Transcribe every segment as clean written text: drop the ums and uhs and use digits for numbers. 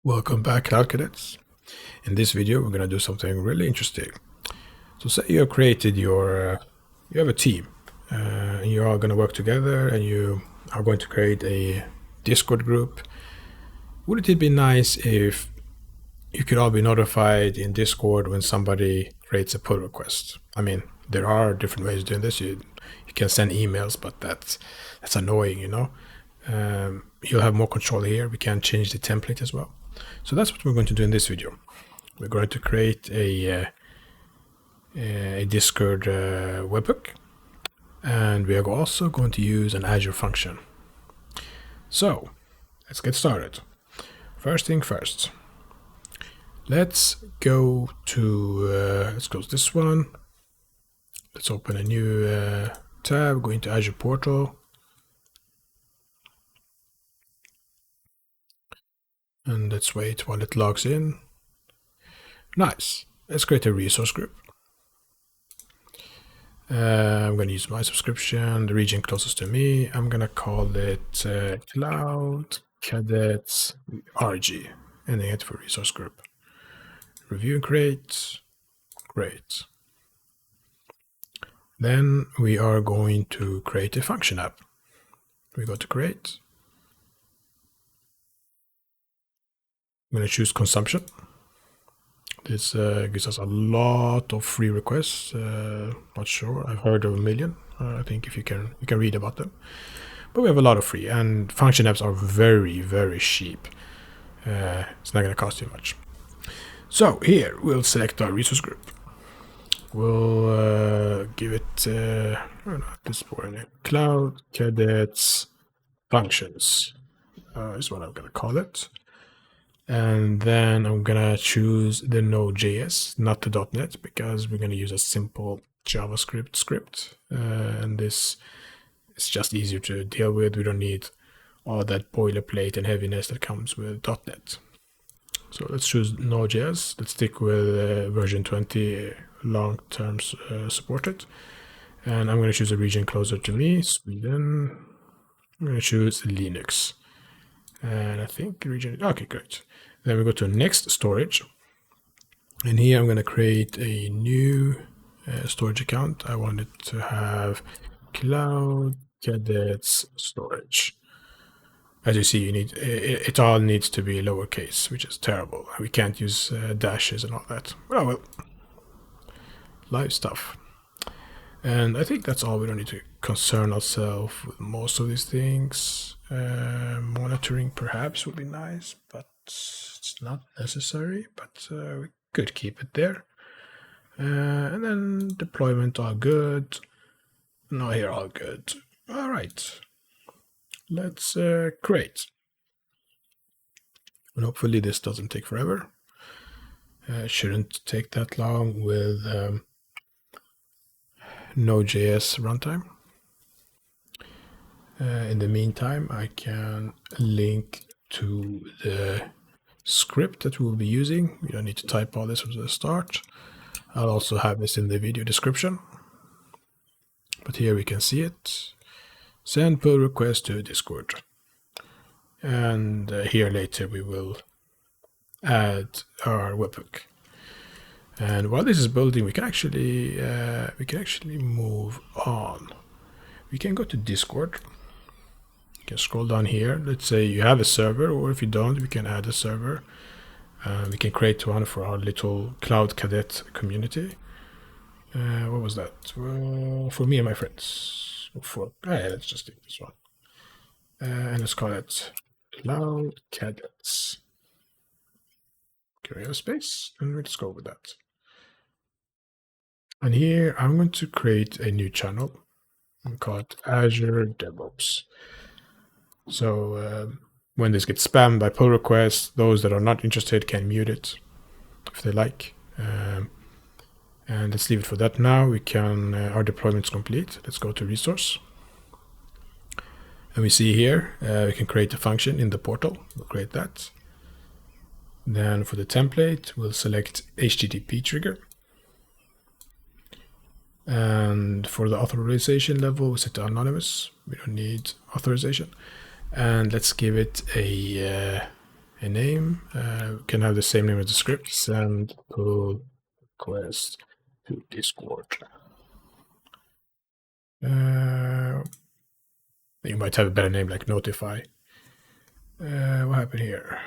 Welcome back, Cloud Cadets. In this video, we're going to do something really interesting. So say you have created you have a team, and you are going to work together, and you are going to create a Discord group. Wouldn't it be nice if you could all be notified in Discord when somebody creates a pull request? I mean, there are different ways of doing this. You can send emails, but that's annoying, you know. You'll have more control here. We can change the template as well. So that's what we're going to do in this video. We're going to create a Discord webhook, and we are also going to use an Azure function. So let's get started. First thing first, let's go to let's close this one. Let's open a new tab, go into Azure portal, and let's wait while it logs in. Nice. Let's create a resource group. I'm going to use my subscription, the region closest to me. I'm going to call it Cloud Cadets RG, and it for resource group. Review and create. Great. Then we are going to create a function app. We go to create. I'm going to choose consumption. This gives us a lot of free requests. Not sure. I've heard of 1 million. I think if you can read about them. But we have a lot of free, and function apps are very, very cheap. It's not going to cost you much. So here we'll select our resource group. We'll give it this boring Cloud Cadets Functions is what I'm going to call it. And then I'm gonna choose the Node.js, not the .NET, because we're gonna use a simple JavaScript script, and this is just easier to deal with. We don't need all that boilerplate and heaviness that comes with .NET. So let's choose Node.js. Let's stick with version 20, long-term supported. And I'm gonna choose a region closer to me, Sweden. I'm gonna choose Linux. And I think region, okay, great. Then we go to next storage. And here I'm going to create a new storage account. I want it to have Cloud Cadets Storage. As you see, you need it all needs to be lowercase, which is terrible. We can't use dashes and all that. Well, live stuff. And I think that's all. We don't need to concern ourselves with most of these things. Monitoring perhaps would be nice, but it's not necessary, but we could keep it there. And then deployment all good. No, here all good. All right. Let's create. And hopefully this doesn't take forever. Shouldn't take that long with Node.js runtime. In the meantime, I can link to the script that we'll be using. We don't need to type all this from the start. I'll also have this in the video description. But here we can see it. Send pull request to Discord. And here later we will add our webhook. And while this is building, we can actually move on. We can go to Discord. You can scroll down here. Let's say you have a server, or if you don't, we can add a server. We can create one for our little Cloud Cadet community. What was that? Well, for me and my friends. Let's just take this one. And let's call it Cloud Cadets. Okay, we have a space, and let's go with that. And here I'm going to create a new channel. I'm call it Azure DevOps. So when this gets spammed by pull requests, those that are not interested can mute it if they like. And let's leave it for that now. We can, our deployment's complete. Let's go to resource. And we see here, we can create a function in the portal. We'll create that. Then for the template, we'll select HTTP trigger. And for the authorization level, we set to anonymous. We don't need authorization. And let's give it a a name. We can have the same name as the script, send pull request to Discord. You might have a better name like notify. What happened here?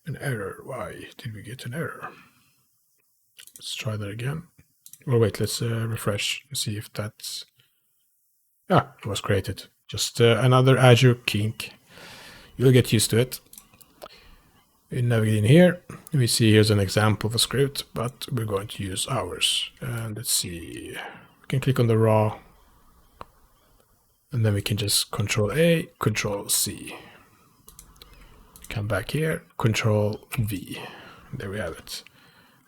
An error. Why did we get an error? Let's try that again. Oh wait, let's refresh and see if that's... Ah, it was created. Just another Azure kink. You'll get used to it. We navigate in here. We see here's an example of a script, but we're going to use ours. And let's see. We can click on the raw. And then we can just Control A, Control C. Come back here, Control V. There we have it.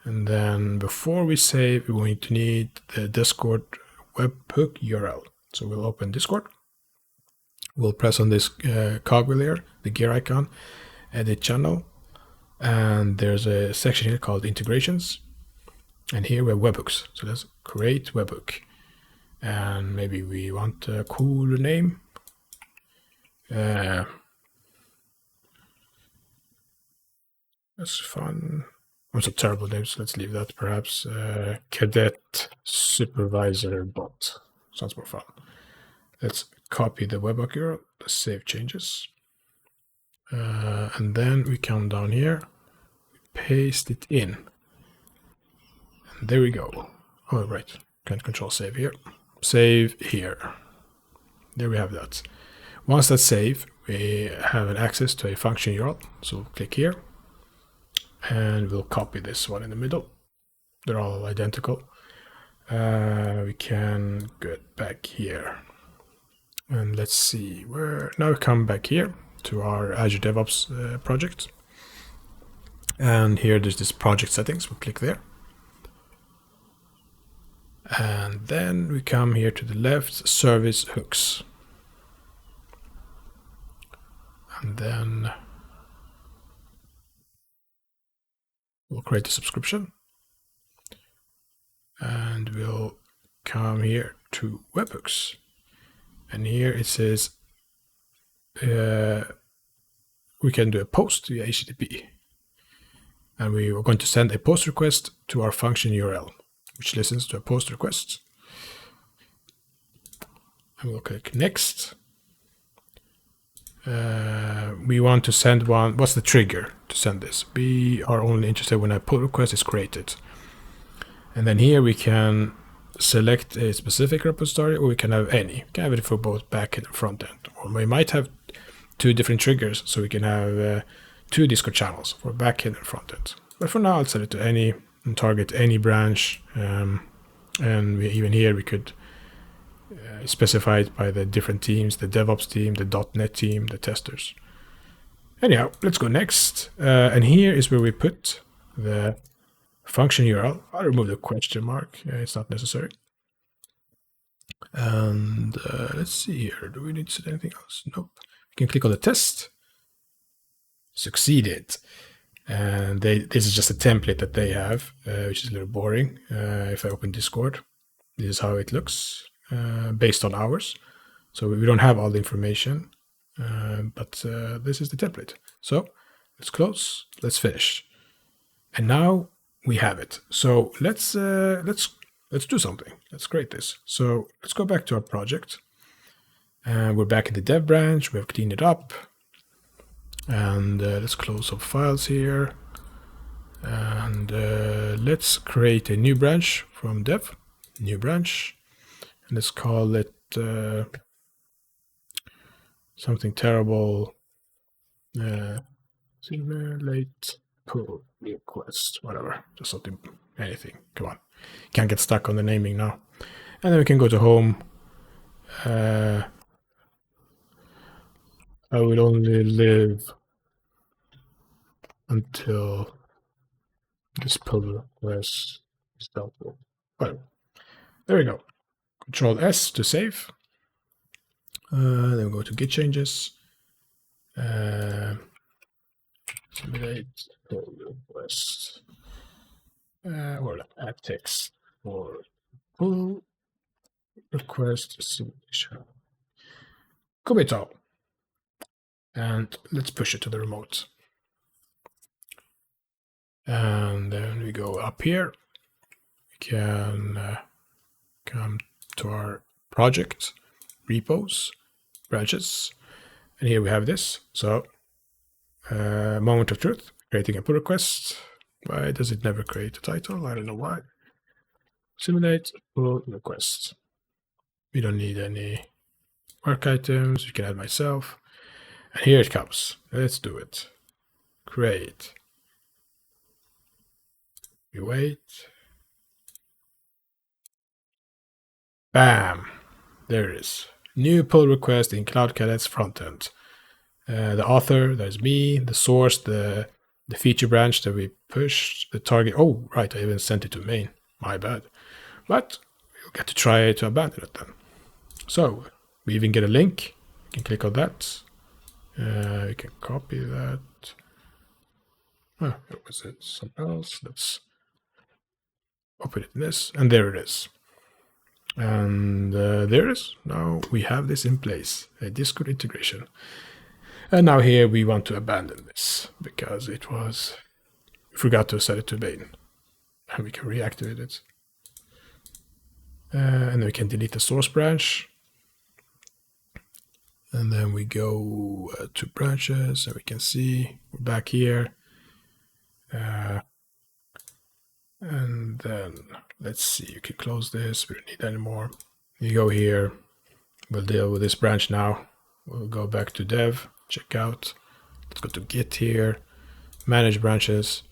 And then before we save, we're going to need the Discord webhook URL. So we'll open Discord. We'll press on this cogwheel here, the gear icon, edit channel. And there's a section here called integrations. And here we have webhooks. So let's create webhook. And maybe we want a cool name. That's fun. What's a terrible name? So let's leave that perhaps. Cadet Supervisor Bot. Sounds more fun. Let's copy the webhook URL. Let's save changes. And then we come down here, paste it in. And there we go. Oh, right. Can Control save here. Save here. There we have that. Once that's saved, we have an access to a function URL. So we'll click here. And we'll copy this one in the middle. They're all identical. We can get back here. And let's see where... Now we come back here to our Azure DevOps project. And here there's this project settings. We'll click there. And then we come here to the left, service hooks. And then we'll create a subscription. And we'll come here to webhooks. And here it says we can do a post via HTTP. And we are going to send a post request to our function URL, which listens to a post request. And we'll click next. We want to send one. What's the trigger to send this? We are only interested when a pull request is created. And then here we can select a specific repository, or we can have any. We can have it for both backend and frontend. Or we might have two different triggers, so we can have two Discord channels for backend and frontend. But for now, I'll set it to any and target any branch. And even here, we could specify it by the different teams, the DevOps team, the .NET team, the testers. Anyhow, let's go next. And here is where we put the function URL. I'll remove the question mark. It's not necessary. And let's see here. Do we need to set anything else? Nope. We can click on the test. Succeeded. And this is just a template that they have, which is a little boring. If I open Discord, this is how it looks based on ours. So we don't have all the information, but this is the template. So let's close. Let's finish. And now we have it. So let's do something. Let's create this. So let's go back to our project. And we're back in the dev branch. We have cleaned it up. And let's close some files here. And let's create a new branch from dev. New branch. And let's call it something terrible. Simulate pull request, whatever, just something, anything. Come on, can't get stuck on the naming now. And then we can go to home. I will only live until this pull request is dealt with. Whatever. There we go. Control S to save. Then we go to git changes. Simulate pull request. Or add text for pull request simulation. Commit all. And let's push it to the remote. And then we go up here. We can come to our project, repos, branches. And here we have this. So moment of truth, creating a pull request. Why does it never create a title? I don't know why. Simulate pull request. We don't need any work items. We can add myself. And here it comes. Let's do it. Create. We wait. Bam. There it is. New pull request in Cloud Cadets frontend. The author, there's me. The source, the feature branch that we pushed. The target. Oh, right. I even sent it to main. My bad. But we'll get to try to abandon it then. So we even get a link. You can click on that. We can copy that. Oh, what was it? Something else. Let's open it in this. And there it is. And there it is. Now we have this in place. A Discord integration. And now here we want to abandon this because it was, we forgot to set it to main. And we can reactivate it. And then we can delete the source branch. And then we go to branches and we can see we're back here. And then let's see, you can close this. We don't need anymore. You go here. We'll deal with this branch now. We'll go back to dev, check out. Let's go to Git here, manage branches.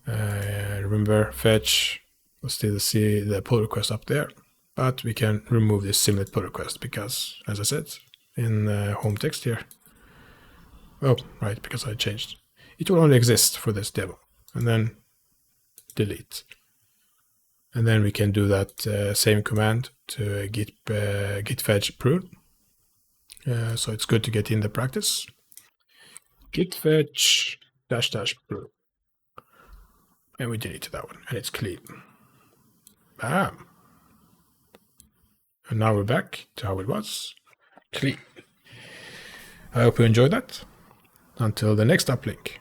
Remember, fetch. We'll still see the pull request up there, but we can remove this simulate pull request because, as I said, in home text here. Oh, right, because I changed. It will only exist for this demo. And then delete. And then we can do that same command to git fetch prune. So it's good to get in the practice. Git fetch -- prune. And we delete that one, and it's clean. Bam. And now we're back to how it was. Clean. I hope you enjoyed that. Until the next uplink.